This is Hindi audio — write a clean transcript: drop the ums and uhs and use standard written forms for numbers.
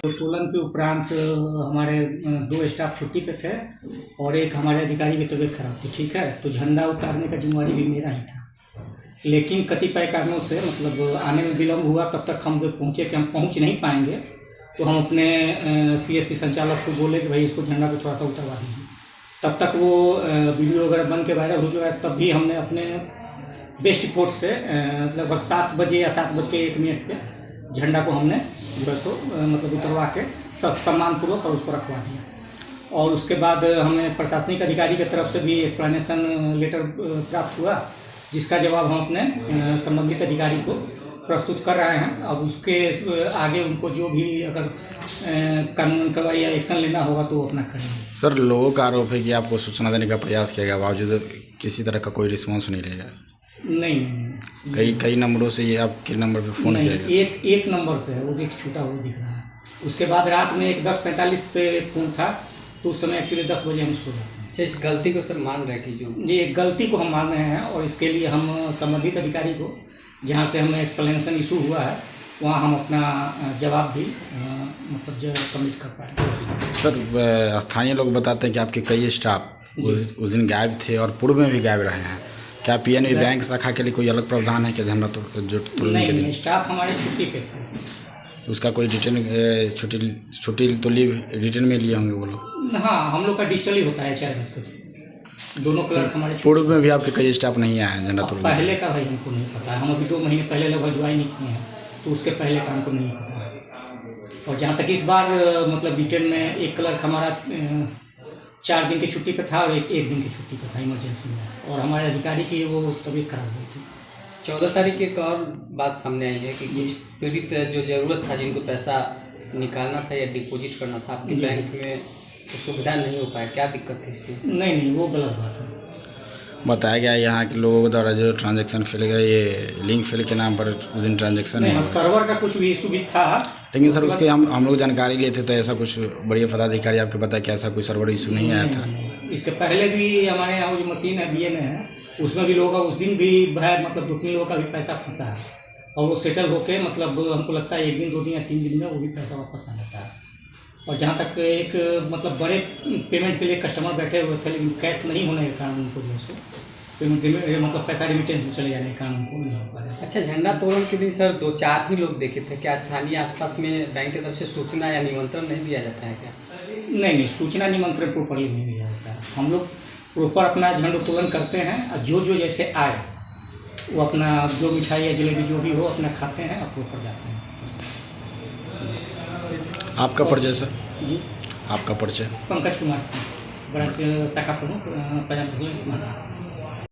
उत्तोलन के उपरांत हमारे 2 स्टाफ छुट्टी पे थे और एक हमारे अधिकारी की तबीयत खराब थी, ठीक है। तो झंडा उतारने का जिम्मेवारी भी मेरा ही था, लेकिन कतिपय कारणों से मतलब आने में विलम्ब हुआ। तब तक हम जब पहुँचे कि हम पहुँच नहीं पाएंगे, तो हम अपने CSP संचालक को बोले कि भाई इसको झंडा को थोड़ा सा उतरवा दीजिए। तब तक वो वीडियो वगैरह बन के वायरल हो चुका है। तब भी हमने अपने बेस्ट फोर्स से लगभग 7 बजे या 7:01 पे झंडा को हमने जो है सो मतलब उतरवा के सम्मानपूर्वक और उसको रखवा दिया। और उसके बाद हमें प्रशासनिक अधिकारी की तरफ से भी एक्सप्लेनेशन लेटर प्राप्त हुआ, जिसका जवाब हम अपने संबंधित अधिकारी को प्रस्तुत कर रहे हैं। अब उसके आगे उनको जो भी अगर कानून कार्रवाई या एक्शन लेना होगा तो वो अपना करेंगे। सर, लोगों का आरोप है कि आपको सूचना देने का प्रयास किया गया, बावजूद किसी तरह का कोई रिस्पॉन्स नहीं रहेगा। नहीं, कई नंबरों से ये आपके नंबर पे फ़ोन किया गया? एक नंबर से है, वो एक छूटा हुआ दिख रहा है। उसके बाद रात में एक 10:45 पे फ़ोन था, तो उस समय एक्चुअली 10 बजे हम सो जाते हैं। इस गलती को सर मान रहे हैं कि जो ये गलती को हम मान रहे हैं, और इसके लिए हम संबंधित अधिकारी को, जहाँ से हमें एक्सप्लेनेशन इशू हुआ है, वहाँ हम अपना जवाब भी मतलब सबमिट कर पाएँ। सर, स्थानीय लोग बताते हैं कि आपके कई स्टाफ उस दिन गायब थे और पूर्व में भी गायब रहे हैं। क्या PNB बैंक शाखा के लिए कोई अलग प्रावधान है कि झंडा जो तोड़ने के दिन? नहीं, स्टाफ हमारे छुट्टी पे थे। उसका कोई रिटर्न छुट्टी तो लीव रिटर्न में लिए होंगे वो लोग? हाँ, हम लोग का डिजिटली होता है HRS का। दोनों क्लर्क हमारे पूर्व में भी आपके कई स्टाफ नहीं आए हैं झंडा तोड़ने? पहले का भाई हमको नहीं पता है। हम अभी 2 महीने पहले लगभग ज्वाइन नहीं किए हैं, तो उसके पहले का हमको नहीं पता है। और जहाँ तक इस बार मतलब रिटर्न में एक क्लर्क हमारा 4 दिन की छुट्टी पे था और एक दिन की छुट्टी पे था इमरजेंसी में, और हमारे अधिकारी की वो तबीयत खराब हुई थी। 14 तारीख की एक और बात सामने आई है कि कुछ पीड़ित जो ज़रूरत था, जिनको पैसा निकालना था या डिपॉजिट करना था, आपके बैंक में तो सुविधा नहीं हो पाया। क्या दिक्कत थी इस चीज़? नहीं, वो गलत बात है। बताया गया यहाँ के लोगों द्वारा जो ट्रांजैक्शन फेल गया, ये लिंक फेल के नाम पर उस दिन ट्रांजैक्शन नहीं हुआ। सर्वर का कुछ भी इशू भी था, लेकिन सर उसके हम लोग जानकारी लिए थे, तो ऐसा कुछ बड़े पदाधिकारी आपके पता कि ऐसा कोई सर्वर इशू नहीं आया था? इसके पहले भी हमारे यहाँ जो मशीन है BN है, उसमें भी लोगों का उस दिन भी मतलब 2-3 लोगों का भी पैसा फंसा है, और वो सेटल होके मतलब हमको लगता है 1 दिन 2 दिन या 3 दिन में वो भी पैसा वापस आ जाता है। और जहाँ तक एक मतलब बड़े पेमेंट के लिए कस्टमर बैठे हुए थे, लेकिन कैश नहीं होने के कारण उनको जो है पेमेंट मतलब पैसा रिमिटेंस में चले जाने के कारण उनको नहीं हो पाया। अच्छा, झंडा तोड़न के दिन सर 2-4 ही लोग देखे थे। क्या स्थानीय आसपास में बैंक की तरफ से सूचना या निमंत्रण नहीं दिया जाता है क्या? नहीं, सूचना निमंत्रण प्रॉपरली नहीं दिया जाता है। हम लोग प्रॉपर अपना झंडोत्तोलन करते हैं, और जो जैसे आए वो अपना जो मिठाई या जलेबी जो भी हो अपना खाते हैं और प्रॉपर जाते हैं। आपका परिचय सर? जी, आपका परिचय? पंकज कुमार सिंह, ब्रांच शाखा प्रमुख, पंजाब नेशनल बैंक।